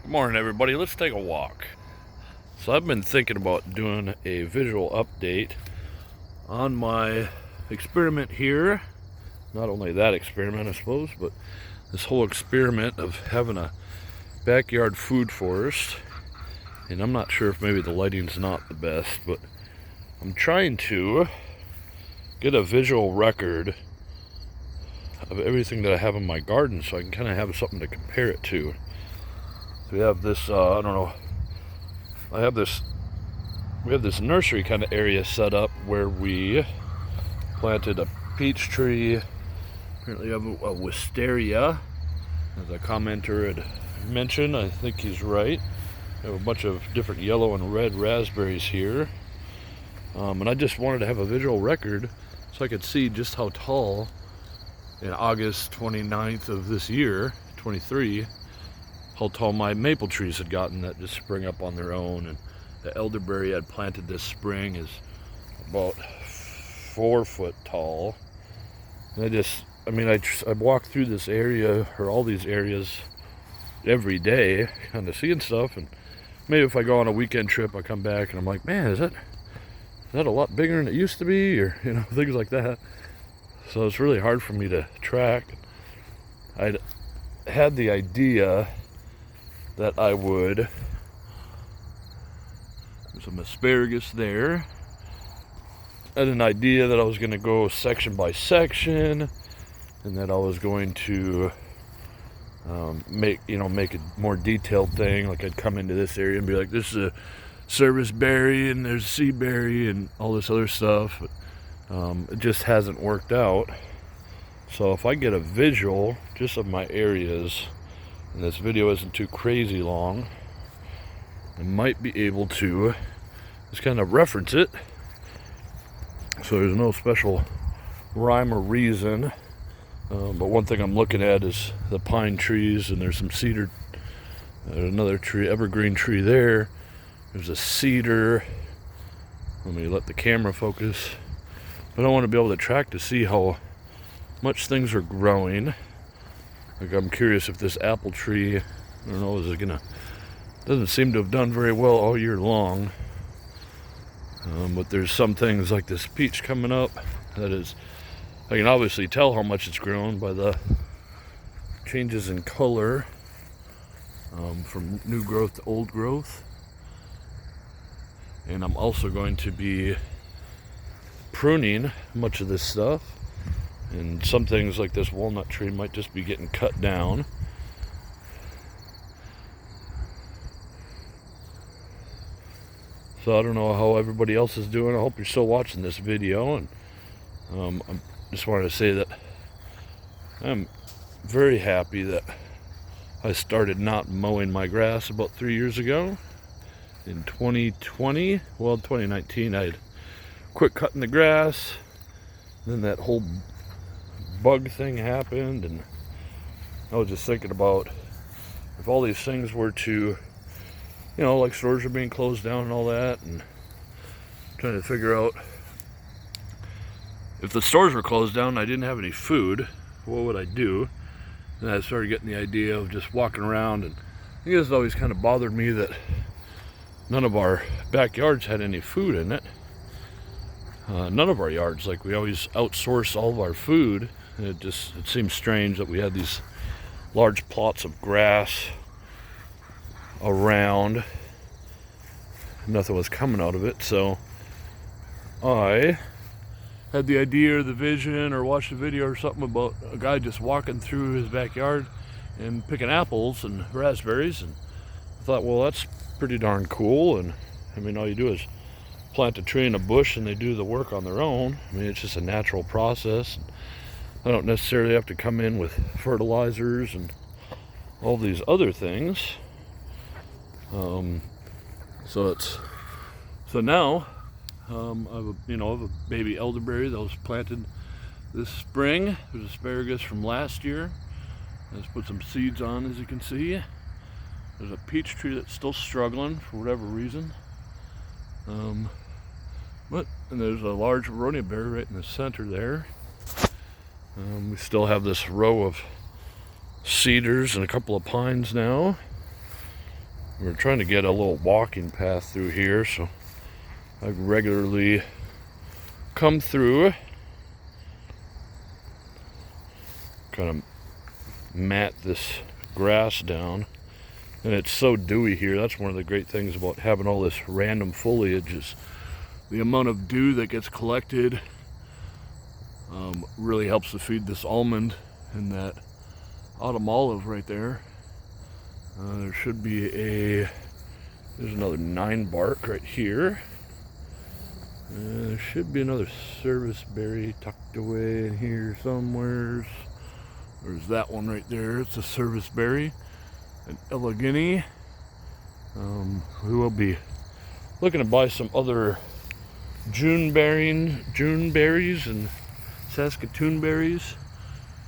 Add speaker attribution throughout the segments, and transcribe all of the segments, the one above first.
Speaker 1: Good morning, everybody. Let's take a walk. So I've been thinking about doing a visual update on my experiment here. Not only that experiment, I suppose, but this whole experiment of having a backyard food forest. And I'm not sure if maybe the lighting's not the best, but I'm trying to get a visual record of everything that I have in my garden so I can kind of have something to compare it to. So we have this, I don't know, we have this nursery kind of area set up where we planted a peach tree. Apparently we have a wisteria, as a commenter had mentioned. I think he's right. We have a bunch of different yellow and red raspberries here. And I just wanted to have a visual record so I could see just how tall in August 29th of this year, 23, how tall my maple trees had gotten that just spring up on their own. And the elderberry I had planted this spring is about 4 foot tall. And I walk through this area, or all these areas, every day, kind of seeing stuff. And maybe if I go on a weekend trip, I come back and I'm like, man, is that a lot bigger than it used to be? Or, things like that. So it's really hard for me to track. I'd had the idea that I would, there's some asparagus there. I had an idea that I was going to go section by section, and that I was going to make a more detailed thing. Like I'd come into this area and be like, this is a service berry and there's sea berry and all this other stuff. But, it just hasn't worked out. So if I get a visual just of my areas, and this video isn't too crazy long, I might be able to just kind of reference it. So there's no special rhyme or reason. But one thing I'm looking at is the pine trees, and there's some cedar. There's another tree, evergreen tree there. There's a cedar. Let me let the camera focus. But I want to be able to track to see how much things are growing. Like I'm curious if this apple tree, I don't know, doesn't seem to have done very well all year long. But there's some things like this peach coming up that is, I can obviously tell how much it's grown by the changes in color from new growth to old growth. And I'm also going to be pruning much of this stuff. And some things like this walnut tree might just be getting cut down. So I don't know how everybody else is doing. I hope you're still watching this video. And I just wanted to say that I'm very happy that I started not mowing my grass about 3 years ago. In 2019, I'd quit cutting the grass. Then that whole bug thing happened, and I was just thinking about if all these things were to, like stores are being closed down and all that, and trying to figure out if the stores were closed down and I didn't have any food, what would I do? And I started getting the idea of just walking around, and I guess it always kind of bothered me that none of our backyards had any food in it. None of our yards, like we always outsource all of our food. And it seems strange that we had these large plots of grass around. Nothing was coming out of it. So I had the idea or the vision, or watched a video or something about a guy just walking through his backyard and picking apples and raspberries. And I thought, well, that's pretty darn cool. And all you do is plant a tree in a bush and they do the work on their own. It's just a natural process. I don't necessarily have to come in with fertilizers and all these other things. So now I have a baby elderberry that was planted this spring. There's asparagus from last year. Let's put some seeds on, as you can see. There's a peach tree that's still struggling for whatever reason. And there's a large aronia berry right in the center there. We still have this row of cedars and a couple of pines now. We're trying to get a little walking path through here, so I regularly come through, kind of mat this grass down. And it's so dewy here. That's one of the great things about having all this random foliage, is the amount of dew that gets collected really helps to feed this almond and that autumn olive right there. There should be there's another 9 bark right here. There should be another service berry tucked away in here somewhere. There's that one right there. It's a service berry, an Allegheny. We will be looking to buy some other June berries and Saskatoon berries,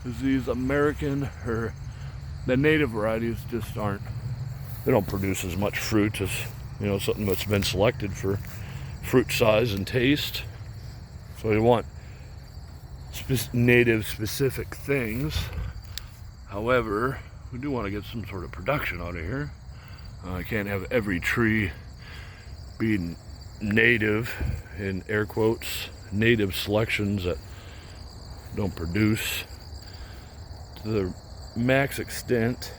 Speaker 1: because these American or the native varieties just they don't produce as much fruit as, something that's been selected for fruit size and taste. So we want native specific things. However, we do want to get some sort of production out of here. I can't have every tree being native, in air quotes, native selections that don't produce to the max extent.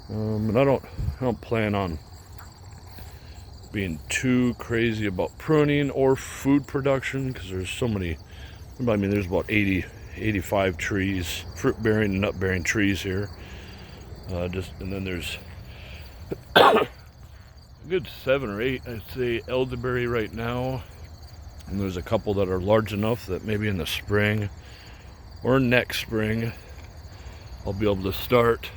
Speaker 1: And I don't plan on being too crazy about pruning or food production, because there's so many. There's about 85 trees, fruit bearing and nut bearing trees here. And then there's a good 7 or 8, I'd say, elderberry right now. And there's a couple that are large enough that maybe in the spring or next spring I'll be able to start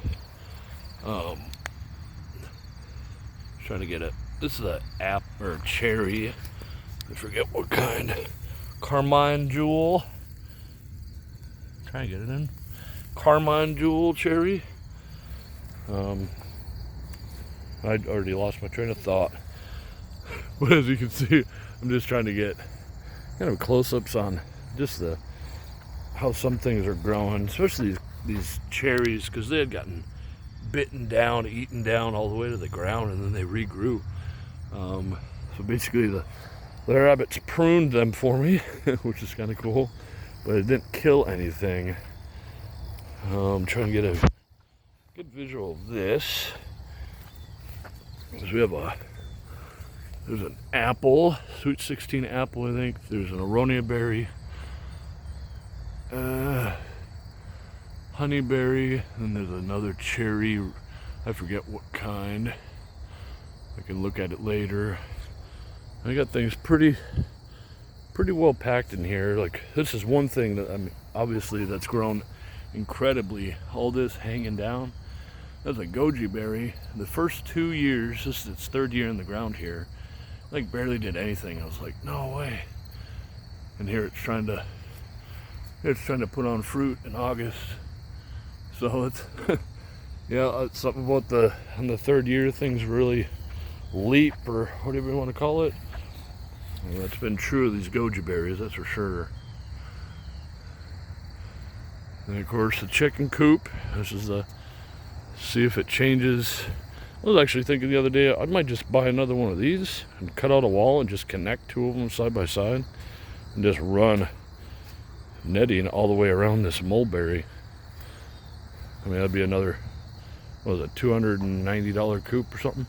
Speaker 1: trying to get this is a cherry, I forget what kind, Carmine Jewel, try to get it in, Carmine Jewel cherry. I'd already lost my train of thought, but as you can see, I'm just trying to get kind of close-ups on just how some things are growing, especially these cherries, because they had gotten bitten down, eaten down all the way to the ground, and then they regrew. So basically the rabbits pruned them for me, which is kind of cool, but it didn't kill anything. I'm trying to get a good visual of this, because we have there's an apple, sweet 16 apple, I think. There's an aronia berry, honeyberry, and there's another cherry. I forget what kind. I can look at it later. I got things pretty well packed in here. Like, this is one thing that obviously that's grown incredibly. All this hanging down. That's a goji berry. The first 2 years, this is its 3rd year in the ground here, like barely did anything. I was like, no way. And here it's trying to put on fruit in August. So it's yeah, it's something about on the 3rd year things really leap, or whatever you want to call it. Well, that's been true of these goji berries, that's for sure. And of course the chicken coop. This is see if it changes. I was actually thinking the other day I might just buy another one of these and cut out a wall and just connect 2 of them side by side and just run netting all the way around this mulberry. That'd be another, what was it, $290 coop or something.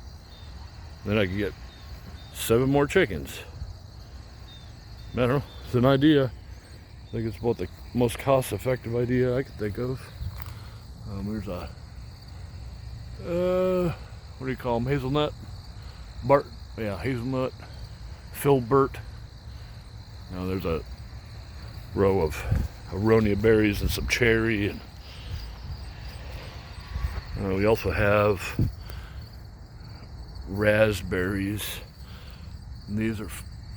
Speaker 1: Then I could get 7 more chickens. I don't know, it's an idea. I think it's about the most cost-effective idea I could think of. There's a what do you call them? Hazelnut? Hazelnut. Filbert. Now there's a row of aronia berries and some cherry. And we also have raspberries. And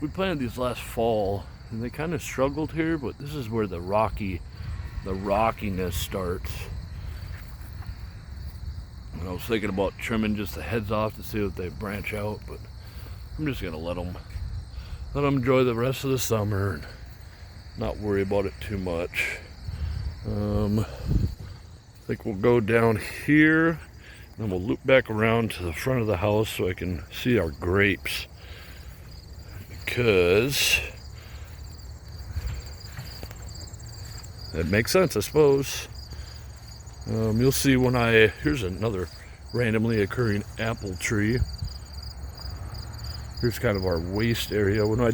Speaker 1: we planted these last fall, and they kind of struggled here, but this is where the rockiness starts. And I was thinking about trimming just the heads off to see if they branch out, but I'm just gonna let them enjoy the rest of the summer and not worry about it too much. I think we'll go down here Then we'll loop back around to the front of the house so I can see our grapes. Because it makes sense, I suppose. You'll see when here's another randomly occurring apple tree. Here's kind of our waste area. When I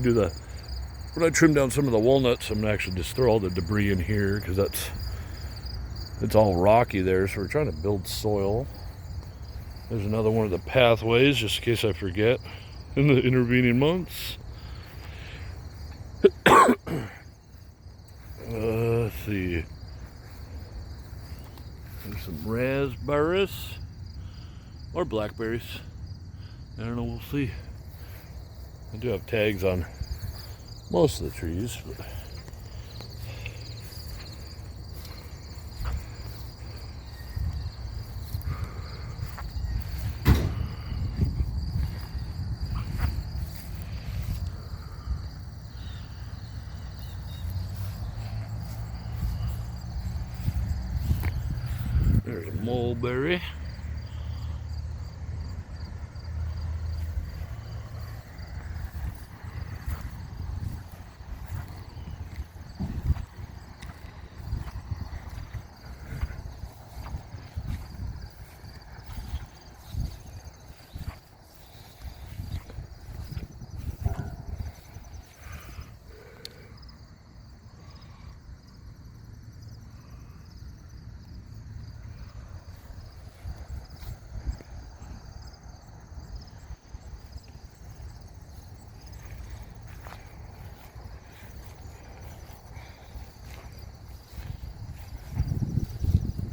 Speaker 1: trim down some of the walnuts, I'm gonna actually just throw all the debris in here because it's all rocky there. So we're trying to build soil. There's another one of the pathways, just in case I forget in the intervening months. Let's see. There's some raspberries or blackberries. I don't know, we'll see. I do have tags on most of the trees, but there's a mulberry.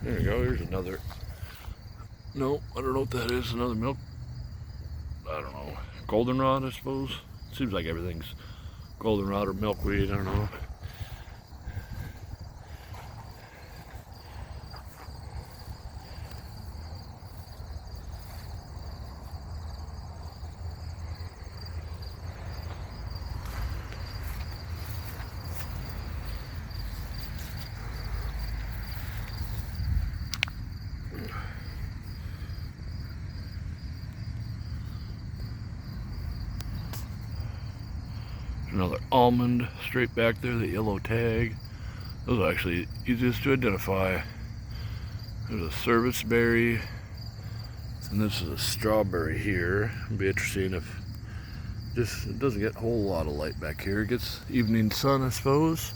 Speaker 1: There we go, here's another. No, I don't know what that is. Another milk. I don't know. Goldenrod, I suppose. Seems like everything's goldenrod or milkweed, I don't know. Another almond straight back there, the yellow tag. Those are actually easiest to identify. There's a service berry, and this is a strawberry here. It'll be interesting if it doesn't get a whole lot of light back here. It gets evening sun, I suppose.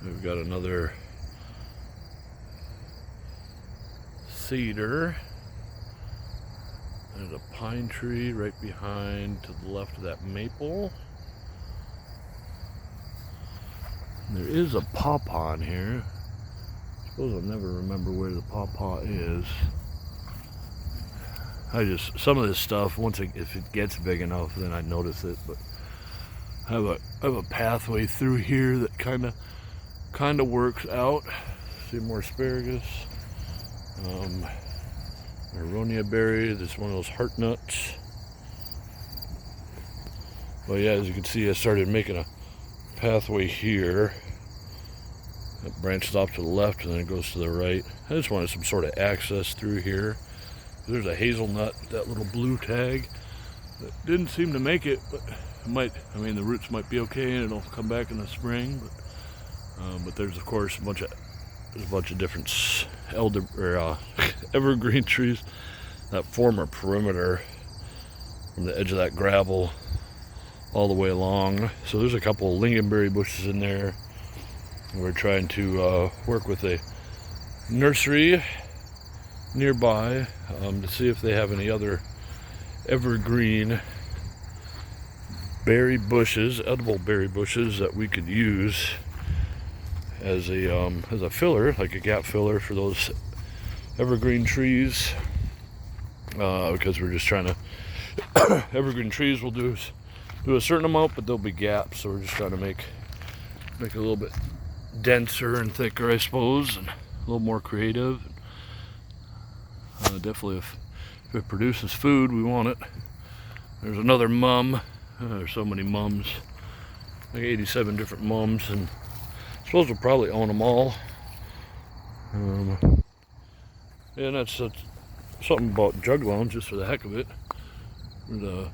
Speaker 1: We've got another cedar. There's a pine tree right behind to the left of that maple. And there is a pawpaw in here. I suppose I'll never remember where the pawpaw is. Some of this stuff, if it gets big enough, then I notice it. But I have a pathway through here that kind of works out. See more asparagus. Aronia berry, this is one of those heart nuts. Well, yeah, as you can see, I started making a pathway here. It branches off to the left and then it goes to the right. I just wanted some sort of access through here. There's a hazelnut, that little blue tag, that didn't seem to make it, but it might. I mean, the roots might be okay and it'll come back in the spring. But there's, of course, a bunch of different evergreen trees that form a perimeter from the edge of that gravel all the way along. So there's a couple of lingonberry bushes in there. We're trying to work with a nursery nearby to see if they have any other evergreen berry bushes, edible berry bushes that we could use as a filler, like a gap filler for those evergreen trees, because we're just trying to evergreen trees will do a certain amount, but there'll be gaps, so we're just trying to make it a little bit denser and thicker, I suppose, and a little more creative. Definitely if it produces food, we want it. There's another mum. There's so many mums, like 87 different mums, and I suppose we'll probably own them all. And that's something about juglones, just for the heck of it. There's a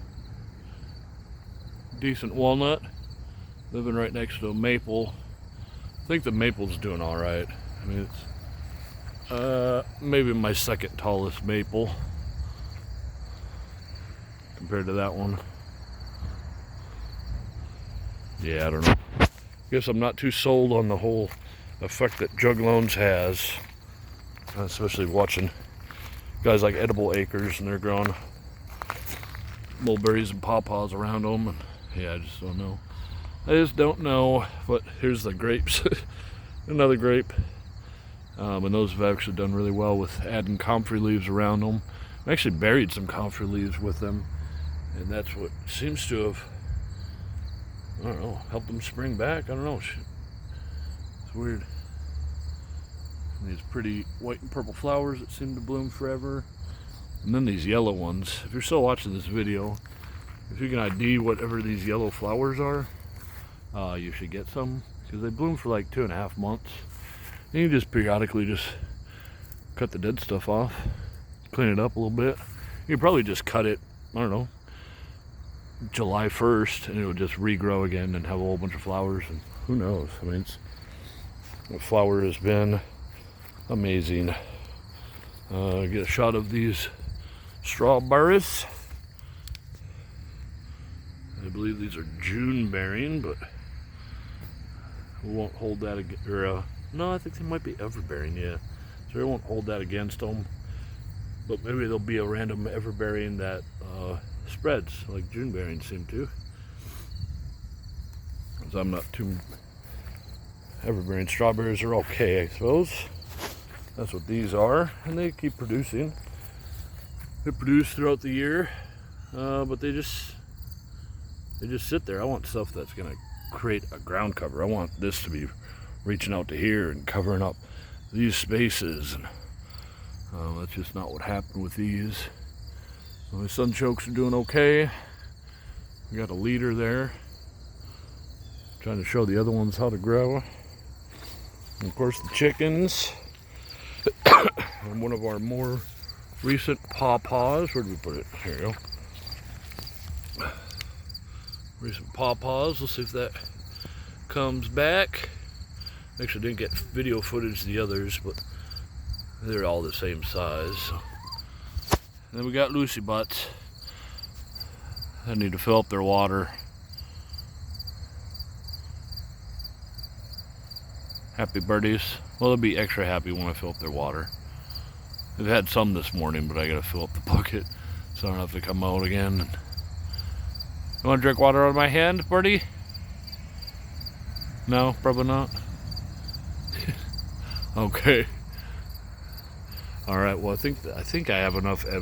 Speaker 1: decent walnut living right next to a maple. I think the maple's doing all right. I mean, it's maybe my second tallest maple compared to that one. Yeah, I don't know. Guess I'm not too sold on the whole effect that juglones has, especially watching guys like Edible Acres, and they're growing mulberries and pawpaws around them. And yeah, I just don't know. I just don't know. But here's the grapes. Another grape. And those have actually done really well with adding comfrey leaves around them. I actually buried some comfrey leaves with them, and that's what seems to have, I don't know, helped them spring back. I don't know. It's weird. And these pretty white and purple flowers that seem to bloom forever. And then these yellow ones. If you're still watching this video, if you can ID whatever these yellow flowers are, you should get some, because they bloom for like 2.5 months. And you just periodically just cut the dead stuff off, clean it up a little bit. You could probably just cut it, I don't know, July 1st, and it would just regrow again and have a whole bunch of flowers. And who knows? I mean, the flower has been amazing. Get a shot of these strawberries. I believe these are June bearing, but we won't hold that against, or no, I think they might be everbearing, yeah. So we won't hold that against them, but maybe there'll be a random everbearing that spreads like June bearing seem to. So I'm not too. Everbearing strawberries are okay, I suppose. That's what these are, and they keep producing. They produce throughout the year, but they just sit there. I want stuff that's gonna create a ground cover. I want this to be reaching out to here and covering up these spaces, and that's just not what happened with these. My sunchokes are doing okay. We got a leader there, trying to show the other ones how to grow. And of course the chickens. And one of our more recent pawpaws. Where did we put it? Here we go. Recent pawpaws. Let's see if that comes back. Actually didn't get video footage of the others, but they're all the same size. So. And then we got Lucy butts. I need to fill up their water. Happy birdies. Well, they'll be extra happy when I fill up their water. I've had some this morning, but I gotta fill up the bucket so I don't have to come out again. You wanna drink water out of my hand, birdie? No, probably not. Okay. All right. Well, I think I have enough evidence.